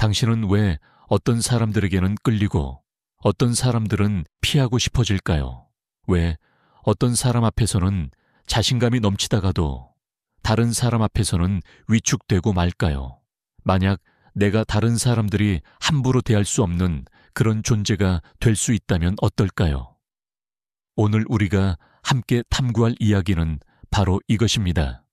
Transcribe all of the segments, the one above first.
당신은 왜 어떤 사람들에게는 끌리고 어떤 사람들은 피하고 싶어질까요? 왜 어떤 사람 앞에서는 자신감이 넘치다가도 다른 사람 앞에서는 위축되고 말까요? 만약 내가 다른 사람들이 함부로 대할 수 없는 그런 존재가 될 수 있다면 어떨까요? 오늘 우리가 함께 탐구할 이야기는 바로 이것입니다.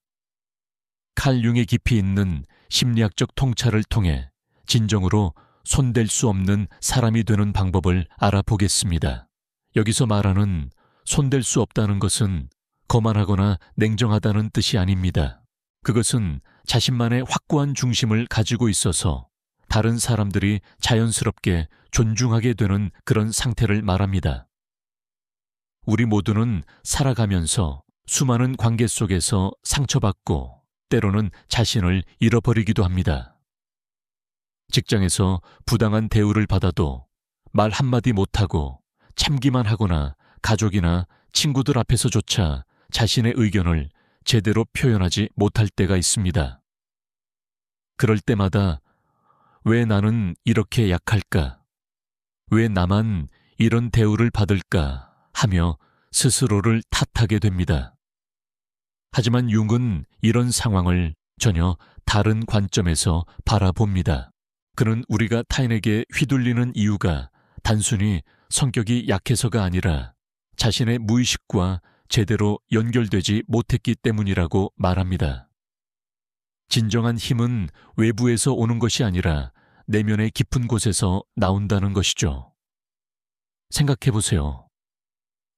칼 융의 깊이 있는 심리학적 통찰을 통해 진정으로 손댈 수 없는 사람이 되는 방법을 알아보겠습니다. 여기서 말하는 손댈 수 없다는 것은 거만하거나 냉정하다는 뜻이 아닙니다. 그것은 자신만의 확고한 중심을 가지고 있어서 다른 사람들이 자연스럽게 존중하게 되는 그런 상태를 말합니다. 우리 모두는 살아가면서 수많은 관계 속에서 상처받고 때로는 자신을 잃어버리기도 합니다. 직장에서 부당한 대우를 받아도 말 한마디 못하고 참기만 하거나 가족이나 친구들 앞에서조차 자신의 의견을 제대로 표현하지 못할 때가 있습니다. 그럴 때마다 왜 나는 이렇게 약할까? 왜 나만 이런 대우를 받을까? 하며 스스로를 탓하게 됩니다. 하지만 융은 이런 상황을 전혀 다른 관점에서 바라봅니다. 그는 우리가 타인에게 휘둘리는 이유가 단순히 성격이 약해서가 아니라 자신의 무의식과 제대로 연결되지 못했기 때문이라고 말합니다. 진정한 힘은 외부에서 오는 것이 아니라 내면의 깊은 곳에서 나온다는 것이죠. 생각해 보세요.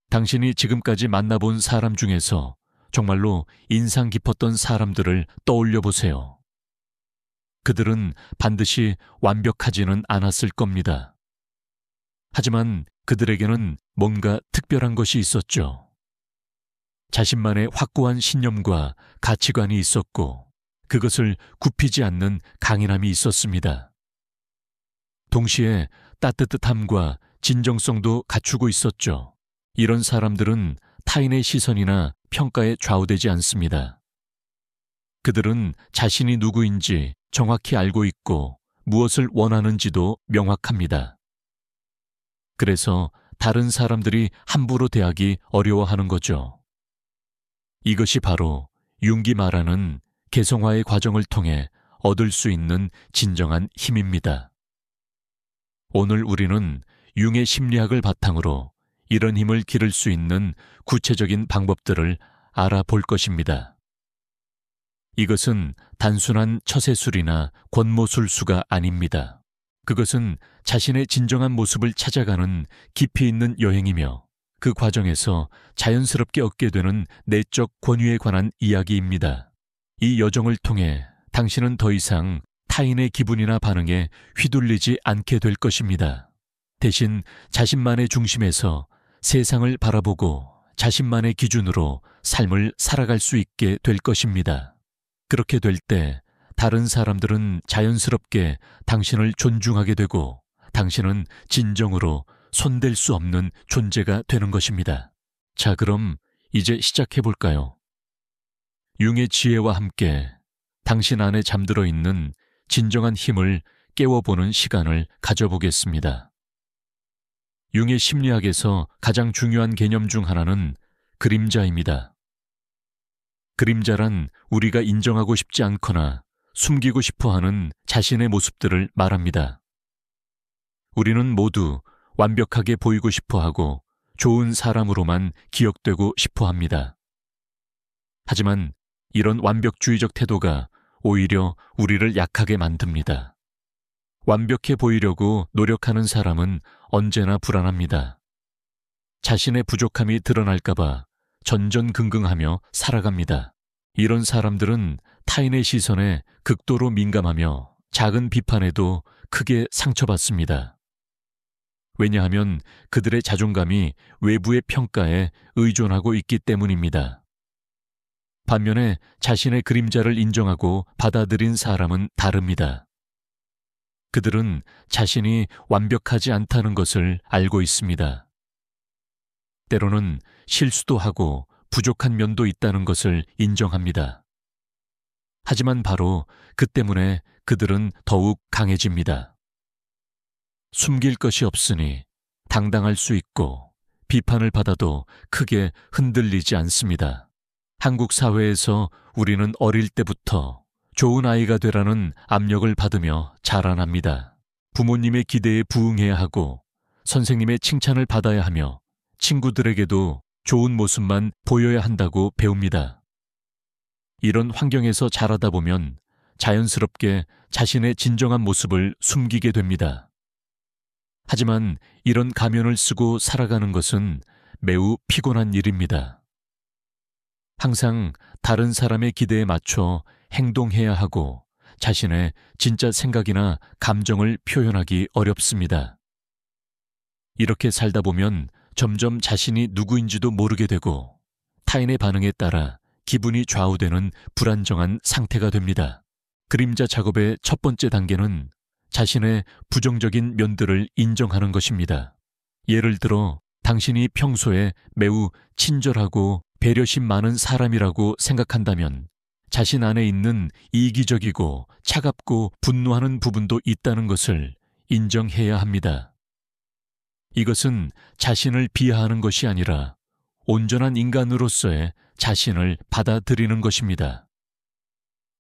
당신이 지금까지 만나본 사람 중에서 정말로 인상 깊었던 사람들을 떠올려 보세요. 그들은 반드시 완벽하지는 않았을 겁니다. 하지만 그들에게는 뭔가 특별한 것이 있었죠. 자신만의 확고한 신념과 가치관이 있었고 그것을 굽히지 않는 강인함이 있었습니다. 동시에 따뜻함과 진정성도 갖추고 있었죠. 이런 사람들은 타인의 시선이나 평가에 좌우되지 않습니다. 그들은 자신이 누구인지 정확히 알고 있고 무엇을 원하는지도 명확합니다. 그래서 다른 사람들이 함부로 대하기 어려워하는 거죠. 이것이 바로 융이 말하는 개성화의 과정을 통해 얻을 수 있는 진정한 힘입니다. 오늘 우리는 융의 심리학을 바탕으로 이런 힘을 기를 수 있는 구체적인 방법들을 알아볼 것입니다. 이것은 단순한 처세술이나 권모술수가 아닙니다. 그것은 자신의 진정한 모습을 찾아가는 깊이 있는 여행이며 그 과정에서 자연스럽게 얻게 되는 내적 권위에 관한 이야기입니다. 이 여정을 통해 당신은 더 이상 타인의 기분이나 반응에 휘둘리지 않게 될 것입니다. 대신 자신만의 중심에서 세상을 바라보고 자신만의 기준으로 삶을 살아갈 수 있게 될 것입니다. 그렇게 될 때 다른 사람들은 자연스럽게 당신을 존중하게 되고 당신은 진정으로 손댈 수 없는 존재가 되는 것입니다. 자, 그럼 이제 시작해 볼까요? 융의 지혜와 함께 당신 안에 잠들어 있는 진정한 힘을 깨워보는 시간을 가져보겠습니다. 융의 심리학에서 가장 중요한 개념 중 하나는 그림자입니다. 그림자란 우리가 인정하고 싶지 않거나 숨기고 싶어하는 자신의 모습들을 말합니다. 우리는 모두 완벽하게 보이고 싶어하고 좋은 사람으로만 기억되고 싶어합니다. 하지만 이런 완벽주의적 태도가 오히려 우리를 약하게 만듭니다. 완벽해 보이려고 노력하는 사람은 언제나 불안합니다. 자신의 부족함이 드러날까봐 전전긍긍하며 살아갑니다. 이런 사람들은 타인의 시선에 극도로 민감하며 작은 비판에도 크게 상처받습니다. 왜냐하면 그들의 자존감이 외부의 평가에 의존하고 있기 때문입니다. 반면에 자신의 그림자를 인정하고 받아들인 사람은 다릅니다. 그들은 자신이 완벽하지 않다는 것을 알고 있습니다. 때로는 실수도 하고 부족한 면도 있다는 것을 인정합니다. 하지만 바로 그 때문에 그들은 더욱 강해집니다. 숨길 것이 없으니 당당할 수 있고 비판을 받아도 크게 흔들리지 않습니다. 한국 사회에서 우리는 어릴 때부터 좋은 아이가 되라는 압력을 받으며 자라납니다. 부모님의 기대에 부응해야 하고 선생님의 칭찬을 받아야 하며 친구들에게도 좋은 모습만 보여야 한다고 배웁니다. 이런 환경에서 자라다 보면 자연스럽게 자신의 진정한 모습을 숨기게 됩니다. 하지만 이런 가면을 쓰고 살아가는 것은 매우 피곤한 일입니다. 항상 다른 사람의 기대에 맞춰 행동해야 하고 자신의 진짜 생각이나 감정을 표현하기 어렵습니다. 이렇게 살다 보면 점점 자신이 누구인지도 모르게 되고 타인의 반응에 따라 기분이 좌우되는 불안정한 상태가 됩니다. 그림자 작업의 첫 번째 단계는 자신의 부정적인 면들을 인정하는 것입니다. 예를 들어 당신이 평소에 매우 친절하고 배려심 많은 사람이라고 생각한다면 자신 안에 있는 이기적이고 차갑고 분노하는 부분도 있다는 것을 인정해야 합니다. 이것은 자신을 비하하는 것이 아니라 온전한 인간으로서의 자신을 받아들이는 것입니다.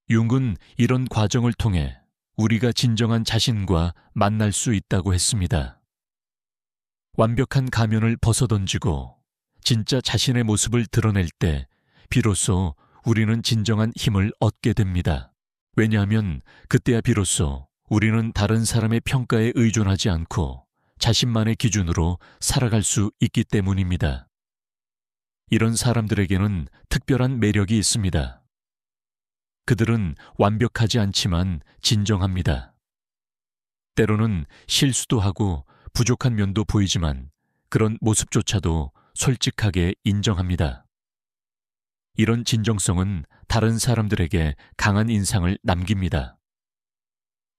융은 이런 과정을 통해 우리가 진정한 자신과 만날 수 있다고 했습니다. 완벽한 가면을 벗어던지고 진짜 자신의 모습을 드러낼 때 비로소 우리는 진정한 힘을 얻게 됩니다. 왜냐하면 그때야 비로소 우리는 다른 사람의 평가에 의존하지 않고 자신만의 기준으로 살아갈 수 있기 때문입니다. 이런 사람들에게는 특별한 매력이 있습니다. 그들은 완벽하지 않지만 진정합니다. 때로는 실수도 하고 부족한 면도 보이지만 그런 모습조차도 솔직하게 인정합니다. 이런 진정성은 다른 사람들에게 강한 인상을 남깁니다.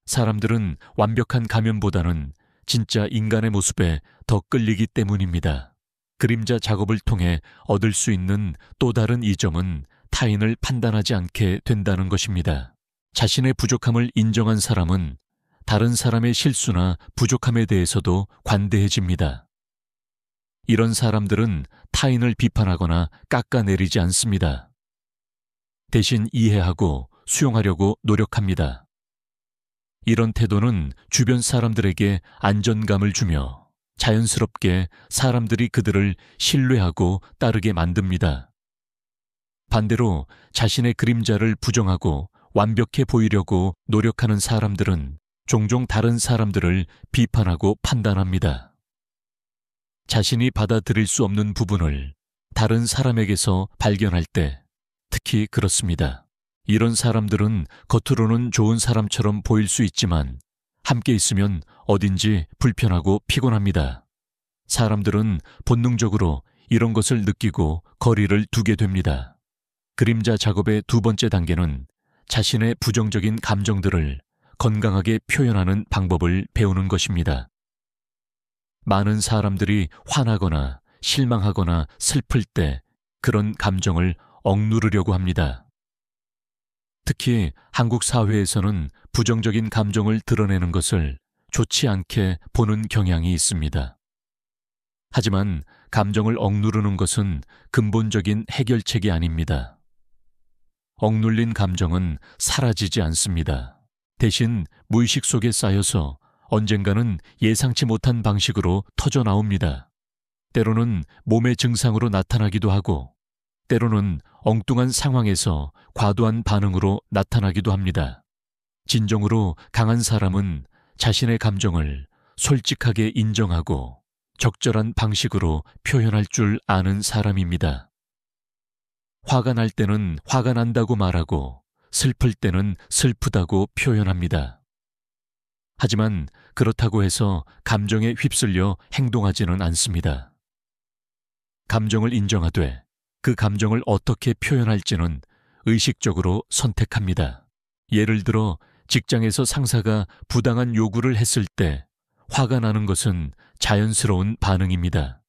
사람들은 완벽한 가면보다는 진짜 인간의 모습에 더 끌리기 때문입니다. 그림자 작업을 통해 얻을 수 있는 또 다른 이점은 타인을 판단하지 않게 된다는 것입니다. 자신의 부족함을 인정한 사람은 다른 사람의 실수나 부족함에 대해서도 관대해집니다. 이런 사람들은 타인을 비판하거나 깎아내리지 않습니다. 대신 이해하고 수용하려고 노력합니다. 이런 태도는 주변 사람들에게 안정감을 주며 자연스럽게 사람들이 그들을 신뢰하고 따르게 만듭니다. 반대로 자신의 그림자를 부정하고 완벽해 보이려고 노력하는 사람들은 종종 다른 사람들을 비판하고 판단합니다. 자신이 받아들일 수 없는 부분을 다른 사람에게서 발견할 때 특히 그렇습니다. 이런 사람들은 겉으로는 좋은 사람처럼 보일 수 있지만 함께 있으면 어딘지 불편하고 피곤합니다. 사람들은 본능적으로 이런 것을 느끼고 거리를 두게 됩니다. 그림자 작업의 두 번째 단계는 자신의 부정적인 감정들을 건강하게 표현하는 방법을 배우는 것입니다. 많은 사람들이 화나거나 실망하거나 슬플 때 그런 감정을 억누르려고 합니다. 특히 한국 사회에서는 부정적인 감정을 드러내는 것을 좋지 않게 보는 경향이 있습니다. 하지만 감정을 억누르는 것은 근본적인 해결책이 아닙니다. 억눌린 감정은 사라지지 않습니다. 대신 무의식 속에 쌓여서 언젠가는 예상치 못한 방식으로 터져 나옵니다. 때로는 몸의 증상으로 나타나기도 하고, 때로는 엉뚱한 상황에서 과도한 반응으로 나타나기도 합니다. 진정으로 강한 사람은 자신의 감정을 솔직하게 인정하고 적절한 방식으로 표현할 줄 아는 사람입니다. 화가 날 때는 화가 난다고 말하고 슬플 때는 슬프다고 표현합니다. 하지만 그렇다고 해서 감정에 휩쓸려 행동하지는 않습니다. 감정을 인정하되 그 감정을 어떻게 표현할지는 의식적으로 선택합니다. 예를 들어 직장에서 상사가 부당한 요구를 했을 때 화가 나는 것은 자연스러운 반응입니다.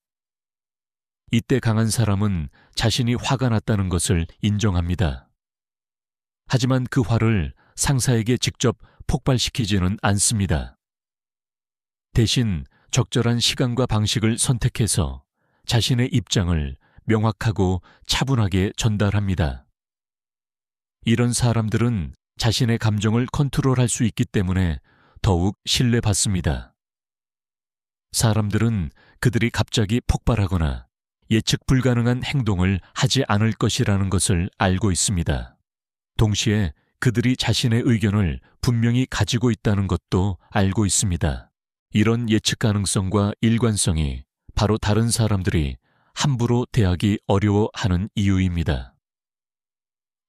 이때 강한 사람은 자신이 화가 났다는 것을 인정합니다. 하지만 그 화를 상사에게 직접 폭발시키지는 않습니다. 대신 적절한 시간과 방식을 선택해서 자신의 입장을 명확하고 차분하게 전달합니다. 이런 사람들은 자신의 감정을 컨트롤할 수 있기 때문에 더욱 신뢰받습니다. 사람들은 그들이 갑자기 폭발하거나 예측 불가능한 행동을 하지 않을 것이라는 것을 알고 있습니다. 동시에 그들이 자신의 의견을 분명히 가지고 있다는 것도 알고 있습니다. 이런 예측 가능성과 일관성이 바로 다른 사람들이 함부로 대하기 어려워하는 이유입니다.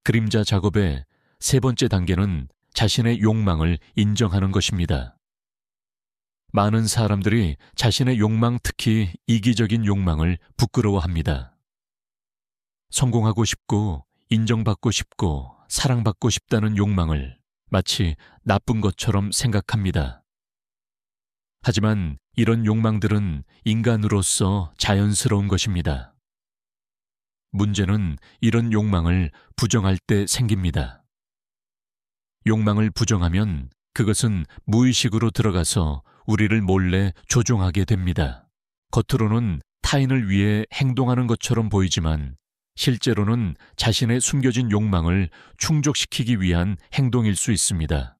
그림자 작업의 세 번째 단계는 자신의 욕망을 인정하는 것입니다. 많은 사람들이 자신의 욕망, 특히 이기적인 욕망을 부끄러워합니다. 성공하고 싶고 인정받고 싶고 사랑받고 싶다는 욕망을 마치 나쁜 것처럼 생각합니다. 하지만 이런 욕망들은 인간으로서 자연스러운 것입니다. 문제는 이런 욕망을 부정할 때 생깁니다. 욕망을 부정하면 그것은 무의식으로 들어가서 우리를 몰래 조종하게 됩니다. 겉으로는 타인을 위해 행동하는 것처럼 보이지만 실제로는 자신의 숨겨진 욕망을 충족시키기 위한 행동일 수 있습니다.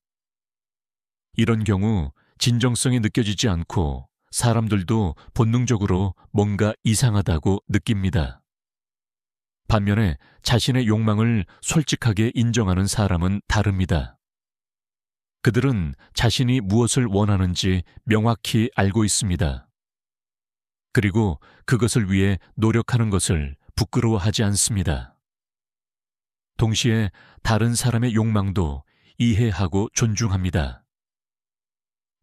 이런 경우 진정성이 느껴지지 않고 사람들도 본능적으로 뭔가 이상하다고 느낍니다. 반면에 자신의 욕망을 솔직하게 인정하는 사람은 다릅니다. 그들은 자신이 무엇을 원하는지 명확히 알고 있습니다. 그리고 그것을 위해 노력하는 것을 부끄러워하지 않습니다. 동시에 다른 사람의 욕망도 이해하고 존중합니다.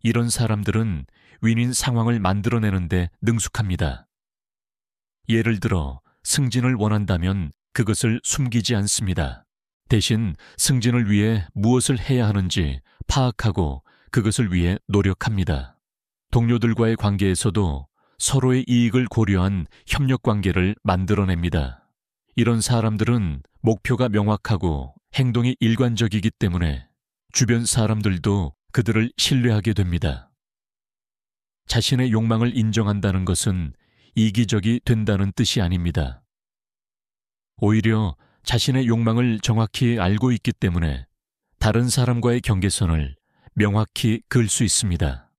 이런 사람들은 윈윈 상황을 만들어내는데 능숙합니다. 예를 들어 승진을 원한다면 그것을 숨기지 않습니다. 대신 승진을 위해 무엇을 해야 하는지 파악하고 그것을 위해 노력합니다. 동료들과의 관계에서도 서로의 이익을 고려한 협력 관계를 만들어냅니다. 이런 사람들은 목표가 명확하고 행동이 일관적이기 때문에 주변 사람들도 그들을 신뢰하게 됩니다. 자신의 욕망을 인정한다는 것은 이기적이 된다는 뜻이 아닙니다. 오히려 자신의 욕망을 정확히 알고 있기 때문에 다른 사람과의 경계선을 명확히 그을 수 있습니다.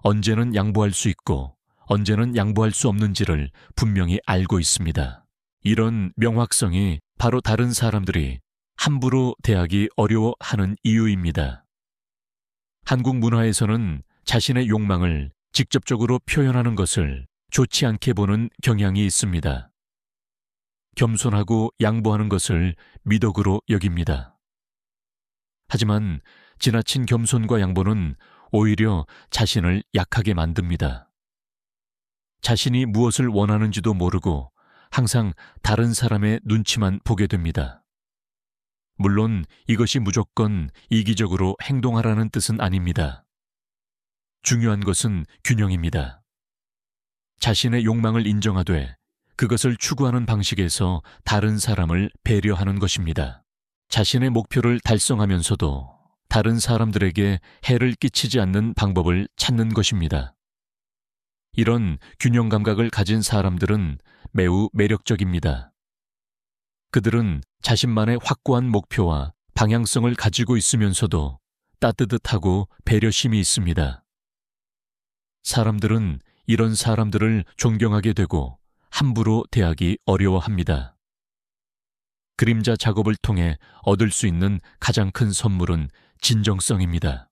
언제는 양보할 수 있고 언제는 양보할 수 없는지를 분명히 알고 있습니다. 이런 명확성이 바로 다른 사람들이 함부로 대하기 어려워하는 이유입니다. 한국 문화에서는 자신의 욕망을 직접적으로 표현하는 것을 좋지 않게 보는 경향이 있습니다. 겸손하고 양보하는 것을 미덕으로 여깁니다. 하지만 지나친 겸손과 양보는 오히려 자신을 약하게 만듭니다. 자신이 무엇을 원하는지도 모르고 항상 다른 사람의 눈치만 보게 됩니다. 물론 이것이 무조건 이기적으로 행동하라는 뜻은 아닙니다. 중요한 것은 균형입니다. 자신의 욕망을 인정하되 그것을 추구하는 방식에서 다른 사람을 배려하는 것입니다. 자신의 목표를 달성하면서도 다른 사람들에게 해를 끼치지 않는 방법을 찾는 것입니다. 이런 균형 감각을 가진 사람들은 매우 매력적입니다. 그들은 자신만의 확고한 목표와 방향성을 가지고 있으면서도 따뜻하고 배려심이 있습니다. 사람들은 이런 사람들을 존경하게 되고 함부로 대하기 어려워합니다. 그림자 작업을 통해 얻을 수 있는 가장 큰 선물은 진정성입니다.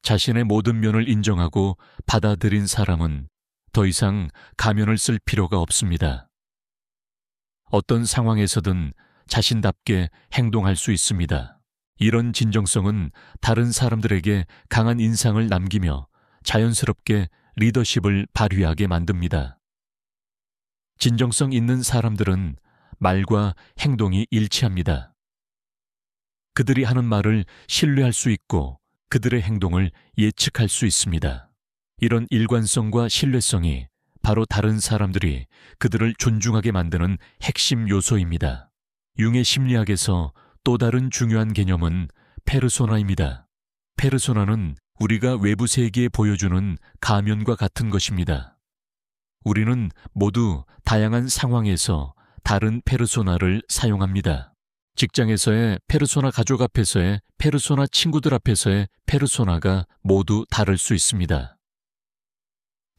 자신의 모든 면을 인정하고 받아들인 사람은 더 이상 가면을 쓸 필요가 없습니다. 어떤 상황에서든 자신답게 행동할 수 있습니다. 이런 진정성은 다른 사람들에게 강한 인상을 남기며 자연스럽게 리더십을 발휘하게 만듭니다. 진정성 있는 사람들은 말과 행동이 일치합니다. 그들이 하는 말을 신뢰할 수 있고 그들의 행동을 예측할 수 있습니다. 이런 일관성과 신뢰성이 바로 다른 사람들이 그들을 존중하게 만드는 핵심 요소입니다. 융의 심리학에서 또 다른 중요한 개념은 페르소나입니다. 페르소나는 우리가 외부 세계에 보여주는 가면과 같은 것입니다. 우리는 모두 다양한 상황에서 다른 페르소나를 사용합니다. 직장에서의 페르소나, 가족 앞에서의 페르소나, 친구들 앞에서의 페르소나가 모두 다를 수 있습니다.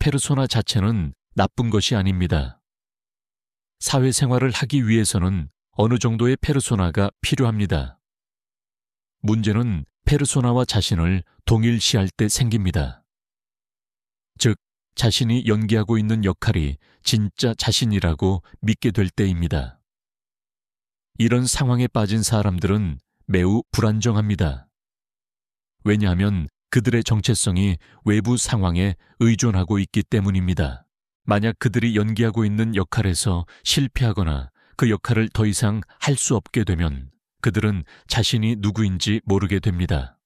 페르소나 자체는 나쁜 것이 아닙니다. 사회생활을 하기 위해서는 어느 정도의 페르소나가 필요합니다. 문제는 페르소나와 자신을 동일시할 때 생깁니다. 즉, 자신이 연기하고 있는 역할이 진짜 자신이라고 믿게 될 때입니다. 이런 상황에 빠진 사람들은 매우 불안정합니다. 왜냐하면 그들의 정체성이 외부 상황에 의존하고 있기 때문입니다. 만약 그들이 연기하고 있는 역할에서 실패하거나 그 역할을 더 이상 할 수 없게 되면 그들은 자신이 누구인지 모르게 됩니다.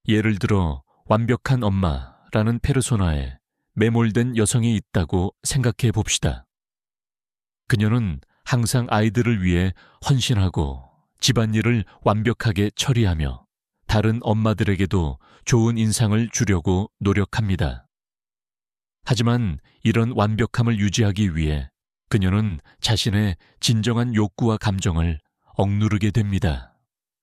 예를 들어 완벽한 엄마라는 페르소나에 매몰된 여성이 있다고 생각해 봅시다. 그녀는 항상 아이들을 위해 헌신하고 집안일을 완벽하게 처리하며 다른 엄마들에게도 좋은 인상을 주려고 노력합니다. 하지만 이런 완벽함을 유지하기 위해 그녀는 자신의 진정한 욕구와 감정을 억누르게 됩니다.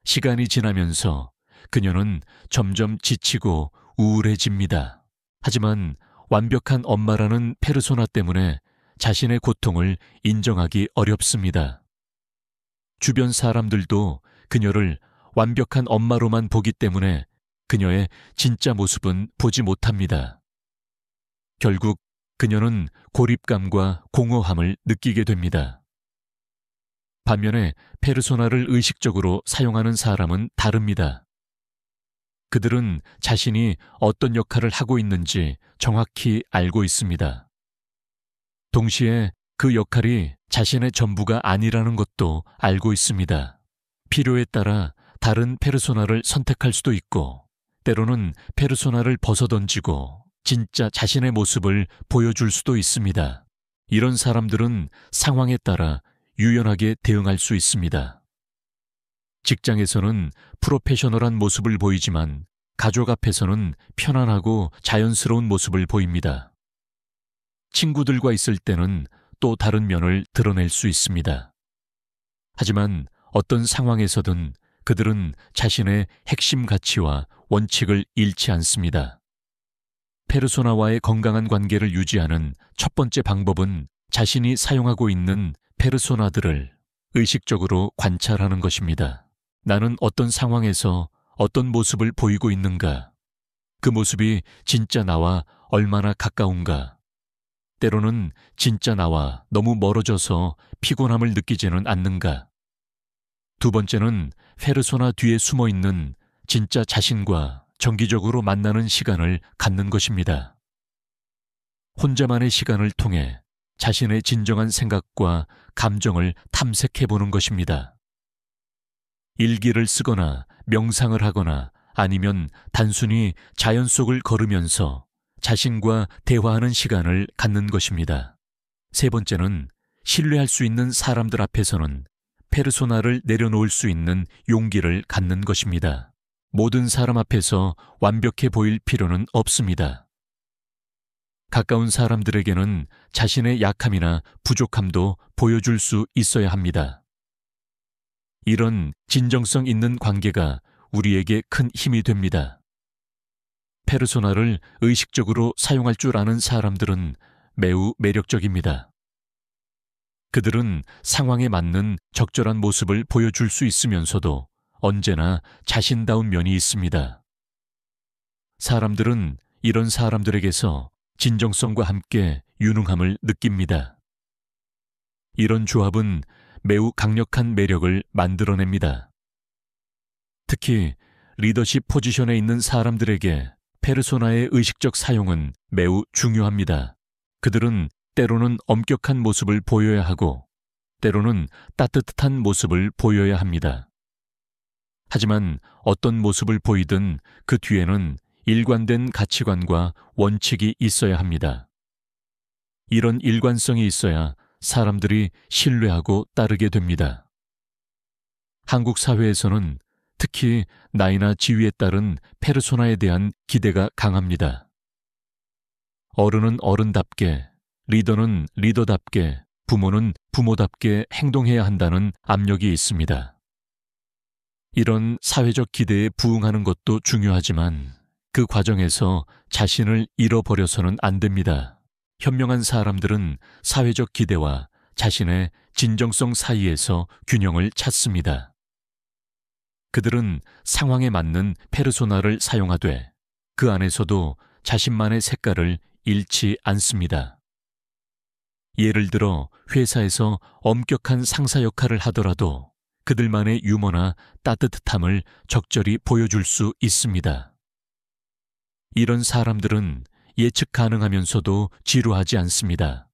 시간이 지나면서 그녀는 점점 지치고 우울해집니다. 하지만 완벽한 엄마라는 페르소나 때문에 자신의 고통을 인정하기 어렵습니다. 주변 사람들도 그녀를 완벽한 엄마로만 보기 때문에 그녀의 진짜 모습은 보지 못합니다. 결국 그녀는 고립감과 공허함을 느끼게 됩니다. 반면에 페르소나를 의식적으로 사용하는 사람은 다릅니다. 그들은 자신이 어떤 역할을 하고 있는지 정확히 알고 있습니다. 동시에 그 역할이 자신의 전부가 아니라는 것도 알고 있습니다. 필요에 따라 다른 페르소나를 선택할 수도 있고, 때로는 페르소나를 벗어던지고 진짜 자신의 모습을 보여줄 수도 있습니다. 이런 사람들은 상황에 따라 유연하게 대응할 수 있습니다. 직장에서는 프로페셔널한 모습을 보이지만 가족 앞에서는 편안하고 자연스러운 모습을 보입니다. 친구들과 있을 때는 또 다른 면을 드러낼 수 있습니다. 하지만 어떤 상황에서든 그들은 자신의 핵심 가치와 원칙을 잃지 않습니다. 페르소나와의 건강한 관계를 유지하는 첫 번째 방법은 자신이 사용하고 있는 페르소나들을 의식적으로 관찰하는 것입니다. 나는 어떤 상황에서 어떤 모습을 보이고 있는가? 그 모습이 진짜 나와 얼마나 가까운가? 때로는 진짜 나와 너무 멀어져서 피곤함을 느끼지는 않는가? 두 번째는 페르소나 뒤에 숨어 있는 진짜 자신과 정기적으로 만나는 시간을 갖는 것입니다. 혼자만의 시간을 통해 자신의 진정한 생각과 감정을 탐색해 보는 것입니다. 일기를 쓰거나 명상을 하거나 아니면 단순히 자연 속을 걸으면서 자신과 대화하는 시간을 갖는 것입니다. 세 번째는 신뢰할 수 있는 사람들 앞에서는 페르소나를 내려놓을 수 있는 용기를 갖는 것입니다. 모든 사람 앞에서 완벽해 보일 필요는 없습니다. 가까운 사람들에게는 자신의 약함이나 부족함도 보여줄 수 있어야 합니다. 이런 진정성 있는 관계가 우리에게 큰 힘이 됩니다. 페르소나를 의식적으로 사용할 줄 아는 사람들은 매우 매력적입니다. 그들은 상황에 맞는 적절한 모습을 보여줄 수 있으면서도 언제나 자신다운 면이 있습니다. 사람들은 이런 사람들에게서 진정성과 함께 유능함을 느낍니다. 이런 조합은 매우 강력한 매력을 만들어냅니다. 특히 리더십 포지션에 있는 사람들에게 페르소나의 의식적 사용은 매우 중요합니다. 그들은 때로는 엄격한 모습을 보여야 하고 때로는 따뜻한 모습을 보여야 합니다. 하지만 어떤 모습을 보이든 그 뒤에는 일관된 가치관과 원칙이 있어야 합니다. 이런 일관성이 있어야 사람들이 신뢰하고 따르게 됩니다. 한국 사회에서는 특히 나이나 지위에 따른 페르소나에 대한 기대가 강합니다. 어른은 어른답게, 리더는 리더답게, 부모는 부모답게 행동해야 한다는 압력이 있습니다. 이런 사회적 기대에 부응하는 것도 중요하지만 그 과정에서 자신을 잃어버려서는 안 됩니다. 현명한 사람들은 사회적 기대와 자신의 진정성 사이에서 균형을 찾습니다. 그들은 상황에 맞는 페르소나를 사용하되 그 안에서도 자신만의 색깔을 잃지 않습니다. 예를 들어 회사에서 엄격한 상사 역할을 하더라도 그들만의 유머나 따뜻함을 적절히 보여줄 수 있습니다. 이런 사람들은 예측 가능하면서도 지루하지 않습니다.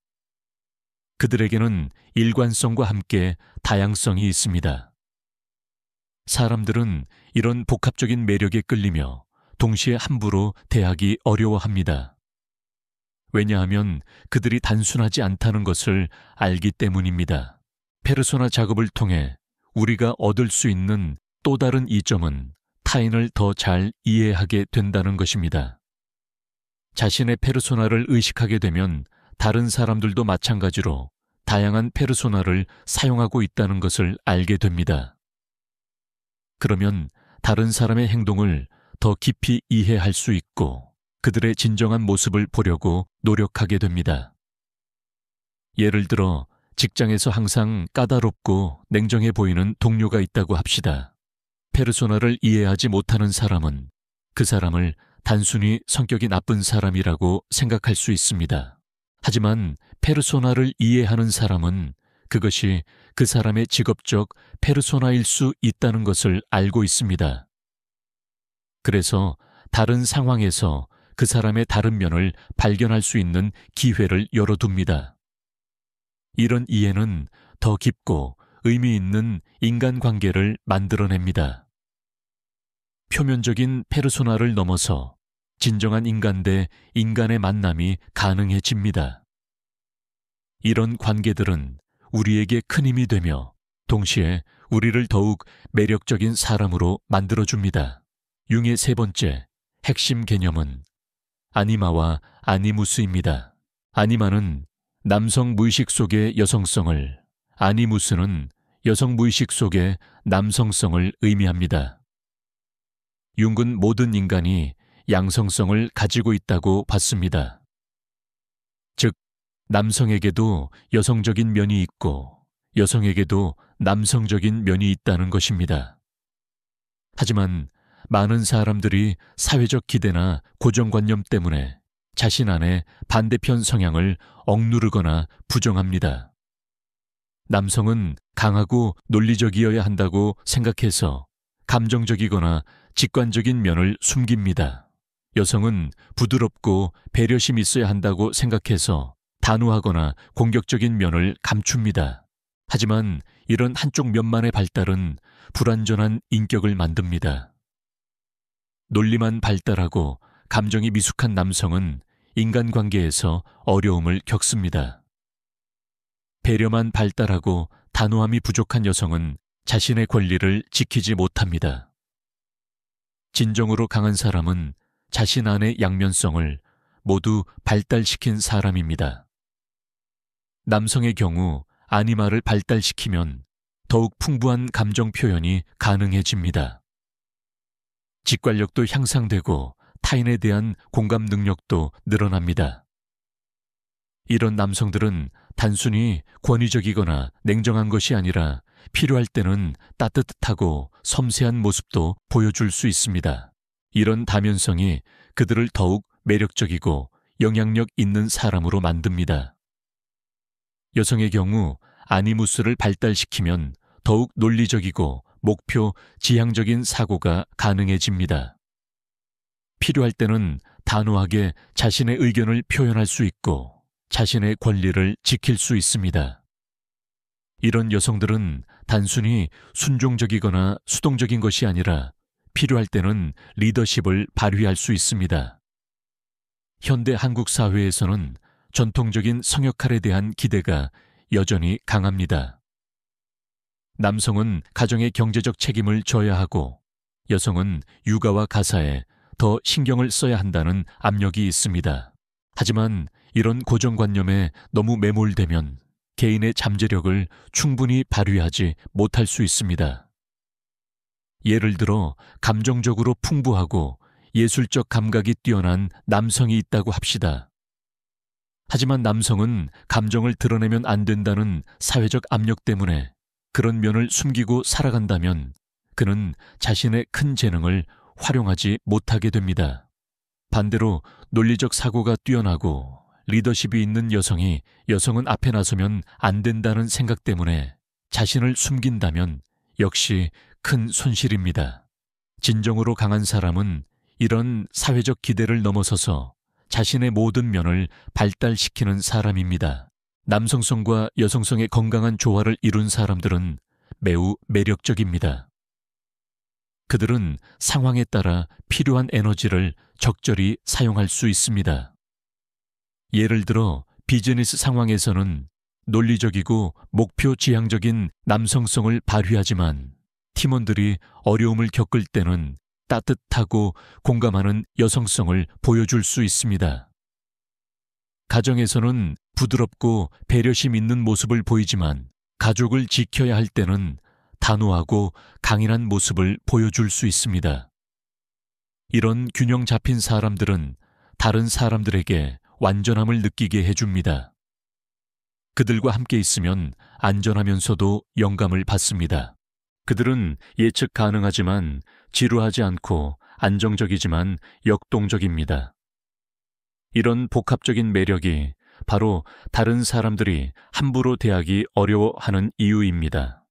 그들에게는 일관성과 함께 다양성이 있습니다. 사람들은 이런 복합적인 매력에 끌리며 동시에 함부로 대하기 어려워합니다. 왜냐하면 그들이 단순하지 않다는 것을 알기 때문입니다. 페르소나 작업을 통해 우리가 얻을 수 있는 또 다른 이점은 타인을 더 잘 이해하게 된다는 것입니다. 자신의 페르소나를 의식하게 되면 다른 사람들도 마찬가지로 다양한 페르소나를 사용하고 있다는 것을 알게 됩니다. 그러면 다른 사람의 행동을 더 깊이 이해할 수 있고 그들의 진정한 모습을 보려고 노력하게 됩니다. 예를 들어 직장에서 항상 까다롭고 냉정해 보이는 동료가 있다고 합시다. 페르소나를 이해하지 못하는 사람은 그 사람을 단순히 성격이 나쁜 사람이라고 생각할 수 있습니다. 하지만 페르소나를 이해하는 사람은 그것이 그 사람의 직업적 페르소나일 수 있다는 것을 알고 있습니다. 그래서 다른 상황에서 그 사람의 다른 면을 발견할 수 있는 기회를 열어둡니다. 이런 이해는 더 깊고 의미 있는 인간관계를 만들어냅니다. 표면적인 페르소나를 넘어서 진정한 인간 대 인간의 만남이 가능해집니다. 이런 관계들은 우리에게 큰 힘이 되며 동시에 우리를 더욱 매력적인 사람으로 만들어줍니다. 융의 세 번째 핵심 개념은 아니마와 아니무스입니다. 아니마는 남성 무의식 속의 여성성을, 아니무스는 여성 무의식 속의 남성성을 의미합니다. 융은 모든 인간이 양성성을 가지고 있다고 봤습니다. 즉, 남성에게도 여성적인 면이 있고 여성에게도 남성적인 면이 있다는 것입니다. 하지만 많은 사람들이 사회적 기대나 고정관념 때문에 자신 안에 반대편 성향을 억누르거나 부정합니다. 남성은 강하고 논리적이어야 한다고 생각해서 감정적이거나 직관적인 면을 숨깁니다. 여성은 부드럽고 배려심 있어야 한다고 생각해서 단호하거나 공격적인 면을 감춥니다. 하지만 이런 한쪽 면만의 발달은 불완전한 인격을 만듭니다. 논리만 발달하고 감정이 미숙한 남성은 인간관계에서 어려움을 겪습니다. 배려만 발달하고 단호함이 부족한 여성은 자신의 권리를 지키지 못합니다. 진정으로 강한 사람은 자신 안의 양면성을 모두 발달시킨 사람입니다. 남성의 경우 아니마를 발달시키면 더욱 풍부한 감정 표현이 가능해집니다. 직관력도 향상되고 타인에 대한 공감 능력도 늘어납니다. 이런 남성들은 단순히 권위적이거나 냉정한 것이 아니라 필요할 때는 따뜻하고 섬세한 모습도 보여줄 수 있습니다. 이런 다면성이 그들을 더욱 매력적이고 영향력 있는 사람으로 만듭니다. 여성의 경우 아니무스를 발달시키면 더욱 논리적이고 목표, 지향적인 사고가 가능해집니다. 필요할 때는 단호하게 자신의 의견을 표현할 수 있고 자신의 권리를 지킬 수 있습니다. 이런 여성들은 단순히 순종적이거나 수동적인 것이 아니라 필요할 때는 리더십을 발휘할 수 있습니다. 현대 한국 사회에서는 전통적인 성역할에 대한 기대가 여전히 강합니다. 남성은 가정의 경제적 책임을 져야 하고 여성은 육아와 가사에 더 신경을 써야 한다는 압력이 있습니다. 하지만 이런 고정관념에 너무 매몰되면 개인의 잠재력을 충분히 발휘하지 못할 수 있습니다. 예를 들어 감정적으로 풍부하고 예술적 감각이 뛰어난 남성이 있다고 합시다. 하지만 남성은 감정을 드러내면 안 된다는 사회적 압력 때문에 그런 면을 숨기고 살아간다면 그는 자신의 큰 재능을 활용하지 못하게 됩니다. 반대로 논리적 사고가 뛰어나고 리더십이 있는 여성은 앞에 나서면 안 된다는 생각 때문에 자신을 숨긴다면 역시 큰 손실입니다. 진정으로 강한 사람은 이런 사회적 기대를 넘어서서 자신의 모든 면을 발달시키는 사람입니다. 남성성과 여성성의 건강한 조화를 이룬 사람들은 매우 매력적입니다. 그들은 상황에 따라 필요한 에너지를 적절히 사용할 수 있습니다. 예를 들어 비즈니스 상황에서는 논리적이고 목표 지향적인 남성성을 발휘하지만 팀원들이 어려움을 겪을 때는 따뜻하고 공감하는 여성성을 보여줄 수 있습니다. 가정에서는 부드럽고 배려심 있는 모습을 보이지만 가족을 지켜야 할 때는 단호하고 강인한 모습을 보여줄 수 있습니다. 이런 균형 잡힌 사람들은 다른 사람들에게 완전함을 느끼게 해줍니다. 그들과 함께 있으면 안전하면서도 영감을 받습니다. 그들은 예측 가능하지만 지루하지 않고 안정적이지만 역동적입니다. 이런 복합적인 매력이 바로 다른 사람들이 함부로 대하기 어려워하는 이유입니다.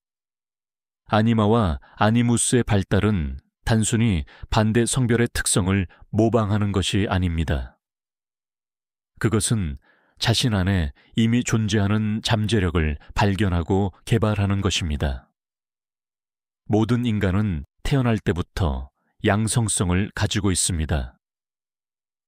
아니마와 아니무스의 발달은 단순히 반대 성별의 특성을 모방하는 것이 아닙니다. 그것은 자신 안에 이미 존재하는 잠재력을 발견하고 개발하는 것입니다. 모든 인간은 태어날 때부터 양성성을 가지고 있습니다.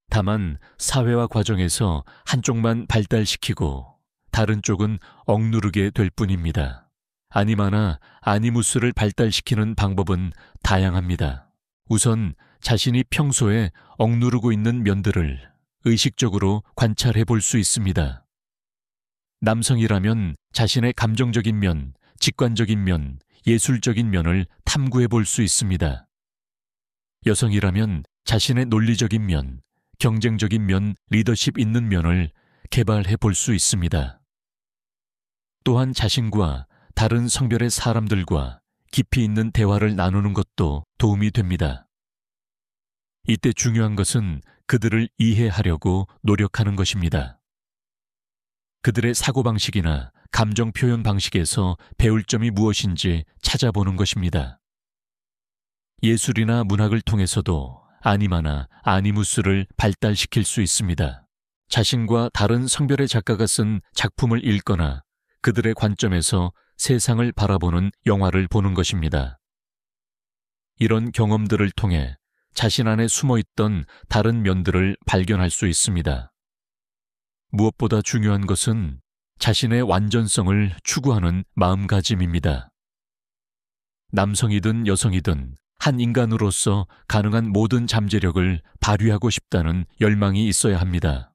다만 사회와 과정에서 한쪽만 발달시키고 다른 쪽은 억누르게 될 뿐입니다. 아니마나 아니무스를 발달시키는 방법은 다양합니다. 우선 자신이 평소에 억누르고 있는 면들을 의식적으로 관찰해 볼 수 있습니다. 남성이라면 자신의 감정적인 면, 직관적인 면, 예술적인 면을 탐구해 볼 수 있습니다. 여성이라면 자신의 논리적인 면, 경쟁적인 면, 리더십 있는 면을 개발해 볼 수 있습니다. 또한 자신과 다른 성별의 사람들과 깊이 있는 대화를 나누는 것도 도움이 됩니다. 이때 중요한 것은 그들을 이해하려고 노력하는 것입니다. 그들의 사고방식이나 감정 표현 방식에서 배울 점이 무엇인지 찾아보는 것입니다. 예술이나 문학을 통해서도 아니마나 아니무스를 발달시킬 수 있습니다. 자신과 다른 성별의 작가가 쓴 작품을 읽거나 그들의 관점에서 세상을 바라보는 영화를 보는 것입니다. 이런 경험들을 통해 자신 안에 숨어있던 다른 면들을 발견할 수 있습니다. 무엇보다 중요한 것은 자신의 완전성을 추구하는 마음가짐입니다. 남성이든 여성이든 한 인간으로서 가능한 모든 잠재력을 발휘하고 싶다는 열망이 있어야 합니다.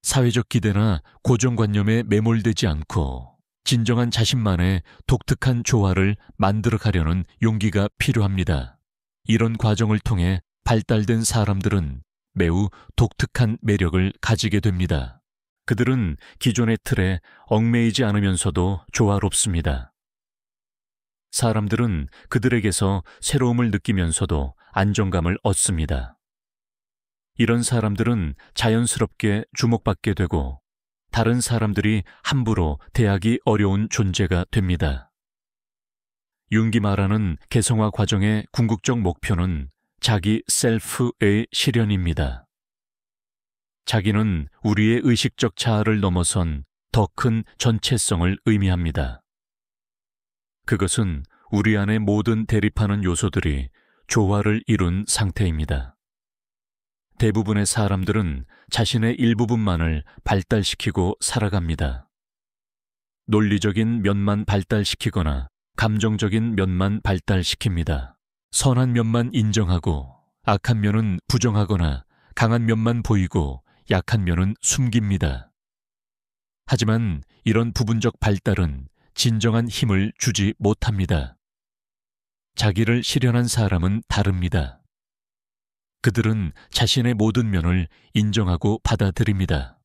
사회적 기대나 고정관념에 매몰되지 않고 진정한 자신만의 독특한 조화를 만들어가려는 용기가 필요합니다. 이런 과정을 통해 발달된 사람들은 매우 독특한 매력을 가지게 됩니다. 그들은 기존의 틀에 얽매이지 않으면서도 조화롭습니다. 사람들은 그들에게서 새로움을 느끼면서도 안정감을 얻습니다. 이런 사람들은 자연스럽게 주목받게 되고 다른 사람들이 함부로 대하기 어려운 존재가 됩니다. 융기 말하는 개성화 과정의 궁극적 목표는 자기 셀프의 실현입니다. 자기는 우리의 의식적 자아를 넘어선 더 큰 전체성을 의미합니다. 그것은 우리 안의 모든 대립하는 요소들이 조화를 이룬 상태입니다. 대부분의 사람들은 자신의 일부분만을 발달시키고 살아갑니다. 논리적인 면만 발달시키거나 감정적인 면만 발달시킵니다. 선한 면만 인정하고 악한 면은 부정하거나 강한 면만 보이고 약한 면은 숨깁니다. 하지만 이런 부분적 발달은 진정한 힘을 주지 못합니다. 자기를 실현한 사람은 다릅니다. 그들은 자신의 모든 면을 인정하고 받아들입니다.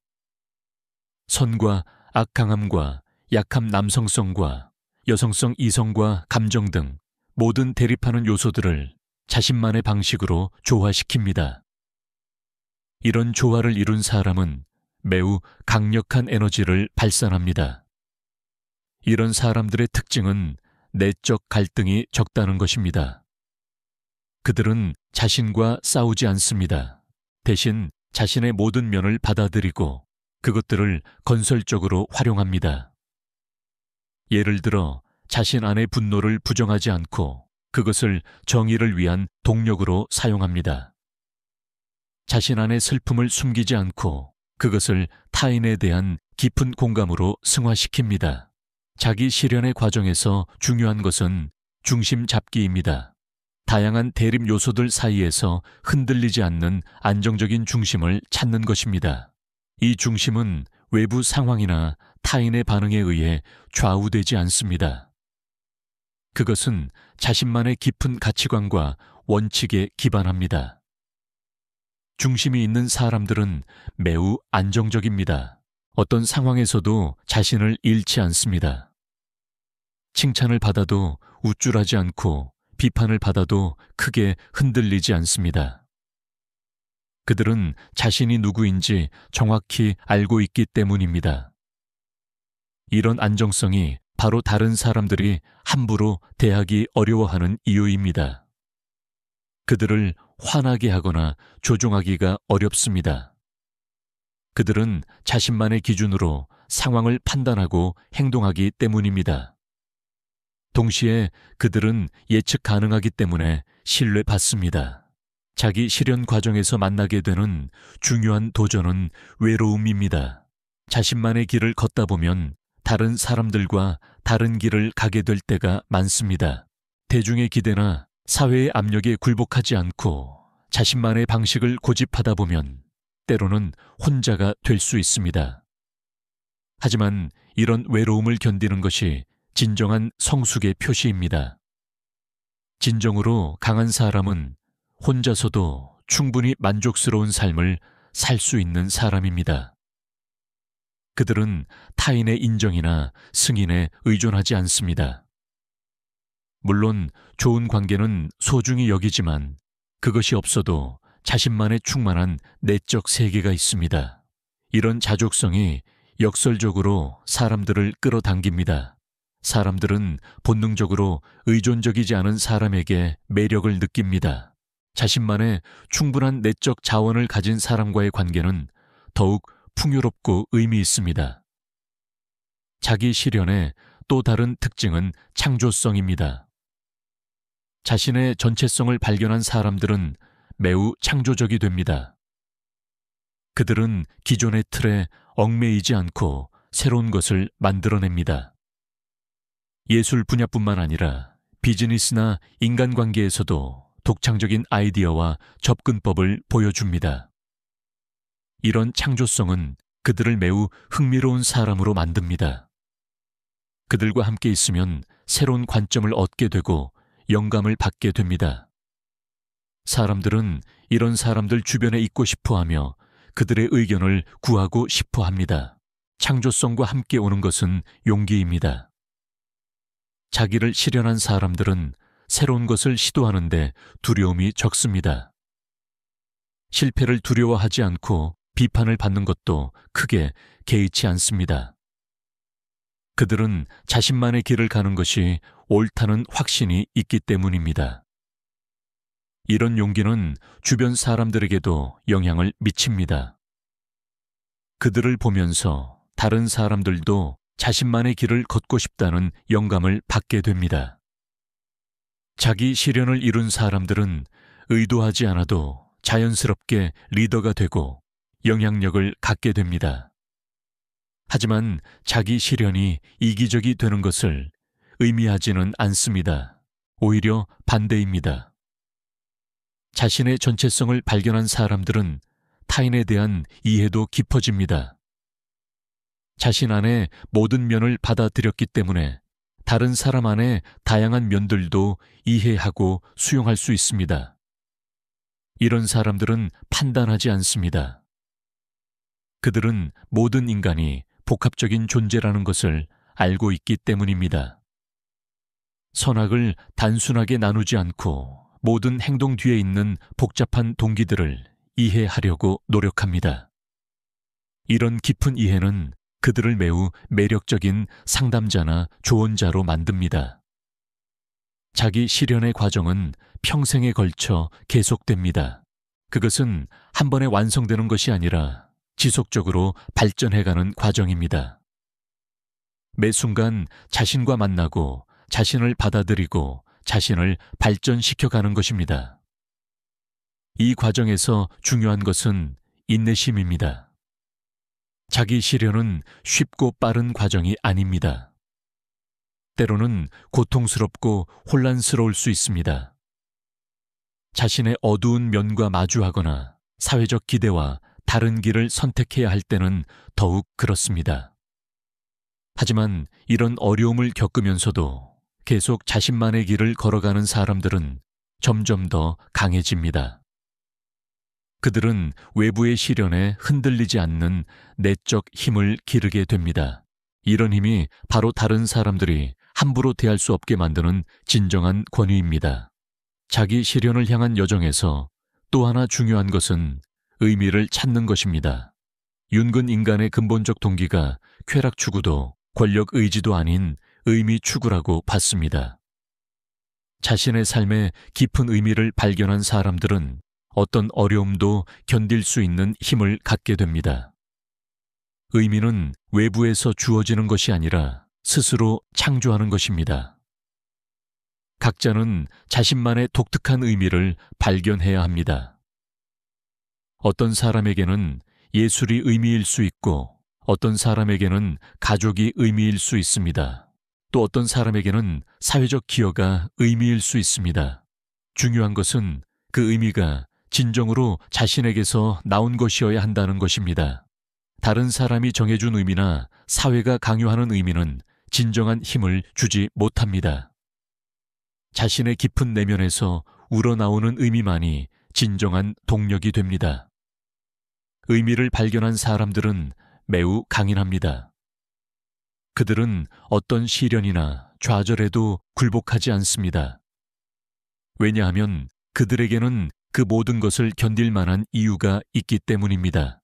선과 악강함과 약함 남성성과 여성성 이성과 감정 등 모든 대립하는 요소들을 자신만의 방식으로 조화시킵니다. 이런 조화를 이룬 사람은 매우 강력한 에너지를 발산합니다. 이런 사람들의 특징은 내적 갈등이 적다는 것입니다. 그들은 자신과 싸우지 않습니다. 대신 자신의 모든 면을 받아들이고 그것들을 건설적으로 활용합니다. 예를 들어 자신 안의 분노를 부정하지 않고 그것을 정의를 위한 동력으로 사용합니다. 자신 안의 슬픔을 숨기지 않고 그것을 타인에 대한 깊은 공감으로 승화시킵니다. 자기 실현의 과정에서 중요한 것은 중심 잡기입니다. 다양한 대립 요소들 사이에서 흔들리지 않는 안정적인 중심을 찾는 것입니다. 이 중심은 외부 상황이나 타인의 반응에 의해 좌우되지 않습니다. 그것은 자신만의 깊은 가치관과 원칙에 기반합니다. 중심이 있는 사람들은 매우 안정적입니다. 어떤 상황에서도 자신을 잃지 않습니다. 칭찬을 받아도 우쭐하지 않고 비판을 받아도 크게 흔들리지 않습니다. 그들은 자신이 누구인지 정확히 알고 있기 때문입니다. 이런 안정성이 바로 다른 사람들이 함부로 대하기 어려워하는 이유입니다. 그들을 화나게 하거나 조종하기가 어렵습니다. 그들은 자신만의 기준으로 상황을 판단하고 행동하기 때문입니다. 동시에 그들은 예측 가능하기 때문에 신뢰받습니다. 자기 실현 과정에서 만나게 되는 중요한 도전은 외로움입니다. 자신만의 길을 걷다 보면 다른 사람들과 다른 길을 가게 될 때가 많습니다. 대중의 기대나 사회의 압력에 굴복하지 않고 자신만의 방식을 고집하다 보면 때로는 혼자가 될 수 있습니다. 하지만 이런 외로움을 견디는 것이 진정한 성숙의 표시입니다. 진정으로 강한 사람은 혼자서도 충분히 만족스러운 삶을 살 수 있는 사람입니다. 그들은 타인의 인정이나 승인에 의존하지 않습니다. 물론 좋은 관계는 소중히 여기지만 그것이 없어도 자신만의 충만한 내적 세계가 있습니다. 이런 자족성이 역설적으로 사람들을 끌어당깁니다. 사람들은 본능적으로 의존적이지 않은 사람에게 매력을 느낍니다. 자신만의 충분한 내적 자원을 가진 사람과의 관계는 더욱 풍요롭고 의미 있습니다. 자기 실현의 또 다른 특징은 창조성입니다. 자신의 전체성을 발견한 사람들은 매우 창조적이 됩니다. 그들은 기존의 틀에 얽매이지 않고 새로운 것을 만들어냅니다. 예술 분야뿐만 아니라 비즈니스나 인간관계에서도 독창적인 아이디어와 접근법을 보여줍니다. 이런 창조성은 그들을 매우 흥미로운 사람으로 만듭니다. 그들과 함께 있으면 새로운 관점을 얻게 되고 영감을 받게 됩니다. 사람들은 이런 사람들 주변에 있고 싶어 하며 그들의 의견을 구하고 싶어 합니다. 창조성과 함께 오는 것은 용기입니다. 자기를 실현한 사람들은 새로운 것을 시도하는데 두려움이 적습니다. 실패를 두려워하지 않고 비판을 받는 것도 크게 개의치 않습니다. 그들은 자신만의 길을 가는 것이 옳다는 확신이 있기 때문입니다. 이런 용기는 주변 사람들에게도 영향을 미칩니다. 그들을 보면서 다른 사람들도 자신만의 길을 걷고 싶다는 영감을 받게 됩니다. 자기 실현을 이룬 사람들은 의도하지 않아도 자연스럽게 리더가 되고 영향력을 갖게 됩니다. 하지만 자기 실현이 이기적이 되는 것을 의미하지는 않습니다. 오히려 반대입니다. 자신의 전체성을 발견한 사람들은 타인에 대한 이해도 깊어집니다. 자신 안에 모든 면을 받아들였기 때문에 다른 사람 안에 다양한 면들도 이해하고 수용할 수 있습니다. 이런 사람들은 판단하지 않습니다. 그들은 모든 인간이 복합적인 존재라는 것을 알고 있기 때문입니다. 선악을 단순하게 나누지 않고 모든 행동 뒤에 있는 복잡한 동기들을 이해하려고 노력합니다. 이런 깊은 이해는 그들을 매우 매력적인 상담자나 조언자로 만듭니다. 자기 실현의 과정은 평생에 걸쳐 계속됩니다. 그것은 한 번에 완성되는 것이 아니라 지속적으로 발전해가는 과정입니다. 매 순간 자신과 만나고 자신을 받아들이고 자신을 발전시켜가는 것입니다. 이 과정에서 중요한 것은 인내심입니다. 자기 실현은 쉽고 빠른 과정이 아닙니다. 때로는 고통스럽고 혼란스러울 수 있습니다. 자신의 어두운 면과 마주하거나 사회적 기대와 다른 길을 선택해야 할 때는 더욱 그렇습니다. 하지만 이런 어려움을 겪으면서도 계속 자신만의 길을 걸어가는 사람들은 점점 더 강해집니다. 그들은 외부의 시련에 흔들리지 않는 내적 힘을 기르게 됩니다. 이런 힘이 바로 다른 사람들이 함부로 대할 수 없게 만드는 진정한 권위입니다. 자기 실현을 향한 여정에서 또 하나 중요한 것은 의미를 찾는 것입니다. 윤근 인간의 근본적 동기가 쾌락 추구도 권력 의지도 아닌 의미 추구라고 봤습니다. 자신의 삶에 깊은 의미를 발견한 사람들은 어떤 어려움도 견딜 수 있는 힘을 갖게 됩니다. 의미는 외부에서 주어지는 것이 아니라 스스로 창조하는 것입니다. 각자는 자신만의 독특한 의미를 발견해야 합니다. 어떤 사람에게는 예술이 의미일 수 있고 어떤 사람에게는 가족이 의미일 수 있습니다. 또 어떤 사람에게는 사회적 기여가 의미일 수 있습니다. 중요한 것은 그 의미가 진정으로 자신에게서 나온 것이어야 한다는 것입니다. 다른 사람이 정해준 의미나 사회가 강요하는 의미는 진정한 힘을 주지 못합니다. 자신의 깊은 내면에서 우러나오는 의미만이 진정한 동력이 됩니다. 의미를 발견한 사람들은 매우 강인합니다. 그들은 어떤 시련이나 좌절에도 굴복하지 않습니다. 왜냐하면 그들에게는 그 모든 것을 견딜 만한 이유가 있기 때문입니다.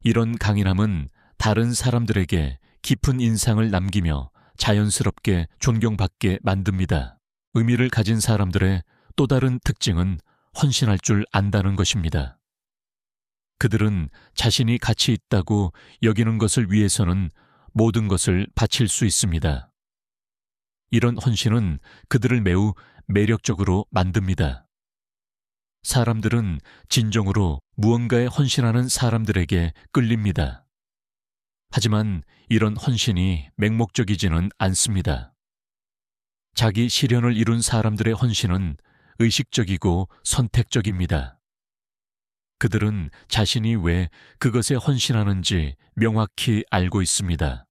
이런 강인함은 다른 사람들에게 깊은 인상을 남기며 자연스럽게 존경받게 만듭니다. 의미를 가진 사람들의 또 다른 특징은 헌신할 줄 안다는 것입니다. 그들은 자신이 가치 있다고 여기는 것을 위해서는 모든 것을 바칠 수 있습니다. 이런 헌신은 그들을 매우 매력적으로 만듭니다. 사람들은 진정으로 무언가에 헌신하는 사람들에게 끌립니다. 하지만 이런 헌신이 맹목적이지는 않습니다. 자기 실현을 이룬 사람들의 헌신은 의식적이고 선택적입니다. 그들은 자신이 왜 그것에 헌신하는지 명확히 알고 있습니다.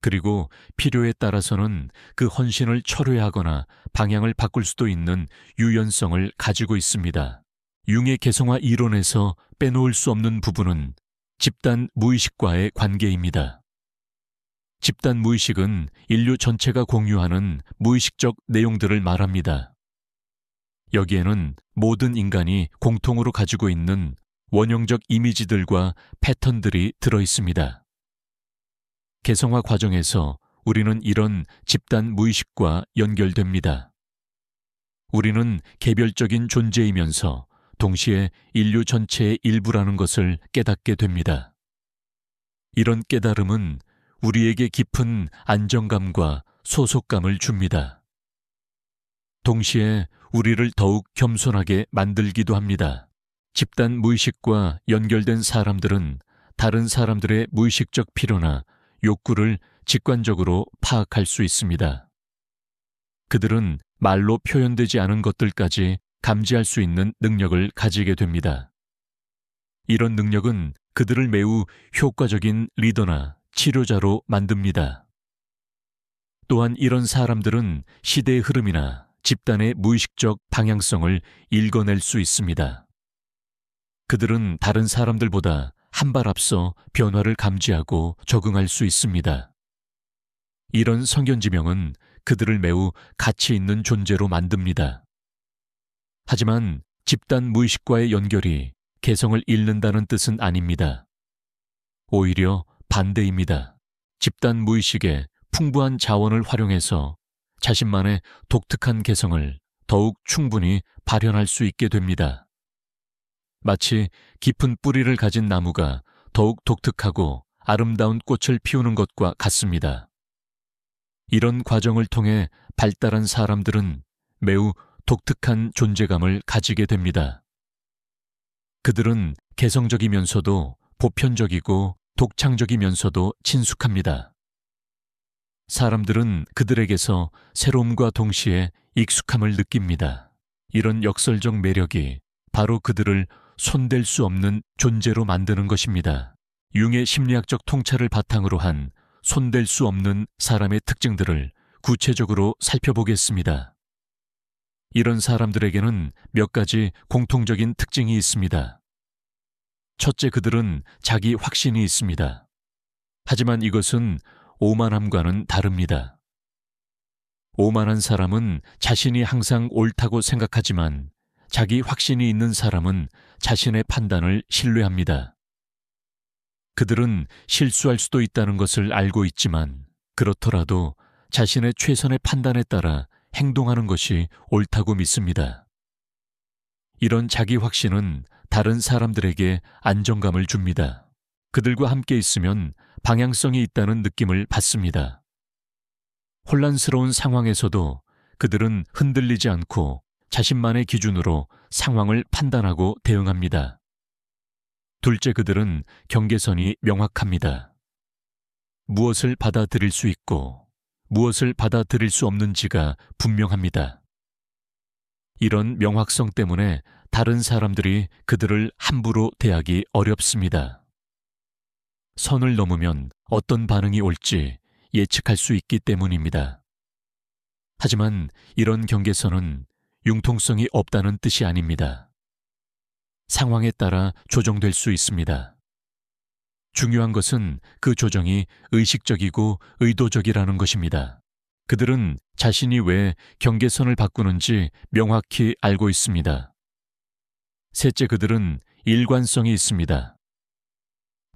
그리고 필요에 따라서는 그 헌신을 철회하거나 방향을 바꿀 수도 있는 유연성을 가지고 있습니다. 융의 개성화 이론에서 빼놓을 수 없는 부분은 집단 무의식과의 관계입니다. 집단 무의식은 인류 전체가 공유하는 무의식적 내용들을 말합니다. 여기에는 모든 인간이 공통으로 가지고 있는 원형적 이미지들과 패턴들이 들어 있습니다. 개성화 과정에서 우리는 이런 집단 무의식과 연결됩니다. 우리는 개별적인 존재이면서 동시에 인류 전체의 일부라는 것을 깨닫게 됩니다. 이런 깨달음은 우리에게 깊은 안정감과 소속감을 줍니다. 동시에 우리를 더욱 겸손하게 만들기도 합니다. 집단 무의식과 연결된 사람들은 다른 사람들의 무의식적 필요나 욕구를 직관적으로 파악할 수 있습니다. 그들은 말로 표현되지 않은 것들까지 감지할 수 있는 능력을 가지게 됩니다. 이런 능력은 그들을 매우 효과적인 리더나 치료자로 만듭니다. 또한 이런 사람들은 시대의 흐름이나 집단의 무의식적 방향성을 읽어낼 수 있습니다. 그들은 다른 사람들보다 한 발 앞서 변화를 감지하고 적응할 수 있습니다. 이런 성견지명은 그들을 매우 가치 있는 존재로 만듭니다. 하지만 집단 무의식과의 연결이 개성을 잃는다는 뜻은 아닙니다. 오히려 반대입니다. 집단 무의식에 풍부한 자원을 활용해서 자신만의 독특한 개성을 더욱 충분히 발현할 수 있게 됩니다. 마치 깊은 뿌리를 가진 나무가 더욱 독특하고 아름다운 꽃을 피우는 것과 같습니다. 이런 과정을 통해 발달한 사람들은 매우 독특한 존재감을 가지게 됩니다. 그들은 개성적이면서도 보편적이고 독창적이면서도 친숙합니다. 사람들은 그들에게서 새로움과 동시에 익숙함을 느낍니다. 이런 역설적 매력이 바로 그들을 손댈 수 없는 존재로 만드는 것입니다. 융의 심리학적 통찰을 바탕으로 한 손댈 수 없는 사람의 특징들을 구체적으로 살펴보겠습니다. 이런 사람들에게는 몇 가지 공통적인 특징이 있습니다. 첫째, 그들은 자기 확신이 있습니다. 하지만 이것은 오만함과는 다릅니다. 오만한 사람은 자신이 항상 옳다고 생각하지만 자기 확신이 있는 사람은 자신의 판단을 신뢰합니다. 그들은 실수할 수도 있다는 것을 알고 있지만 그렇더라도 자신의 최선의 판단에 따라 행동하는 것이 옳다고 믿습니다. 이런 자기 확신은 다른 사람들에게 안정감을 줍니다. 그들과 함께 있으면 방향성이 있다는 느낌을 받습니다. 혼란스러운 상황에서도 그들은 흔들리지 않고 자신만의 기준으로 상황을 판단하고 대응합니다. 둘째, 그들은 경계선이 명확합니다. 무엇을 받아들일 수 있고 무엇을 받아들일 수 없는지가 분명합니다. 이런 명확성 때문에 다른 사람들이 그들을 함부로 대하기 어렵습니다. 선을 넘으면 어떤 반응이 올지 예측할 수 있기 때문입니다. 하지만 이런 경계선은 융통성이 없다는 뜻이 아닙니다. 상황에 따라 조정될 수 있습니다. 중요한 것은 그 조정이 의식적이고 의도적이라는 것입니다. 그들은 자신이 왜 경계선을 바꾸는지 명확히 알고 있습니다. 셋째, 그들은 일관성이 있습니다.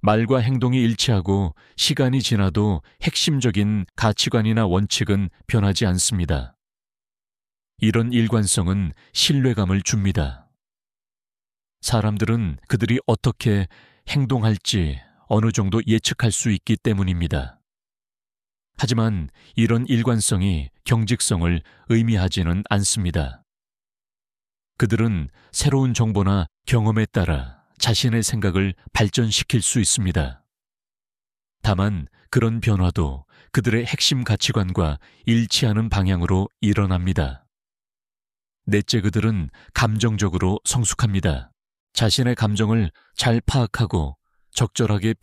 말과 행동이 일치하고 시간이 지나도 핵심적인 가치관이나 원칙은 변하지 않습니다. 이런 일관성은 신뢰감을 줍니다. 사람들은 그들이 어떻게 행동할지 어느 정도 예측할 수 있기 때문입니다. 하지만 이런 일관성이 경직성을 의미하지는 않습니다. 그들은 새로운 정보나 경험에 따라 자신의 생각을 발전시킬 수 있습니다. 다만 그런 변화도 그들의 핵심 가치관과 일치하는 방향으로 일어납니다. 넷째, 그들은 감정적으로 성숙합니다. 자신의 감정을 잘 파악하고 적절하게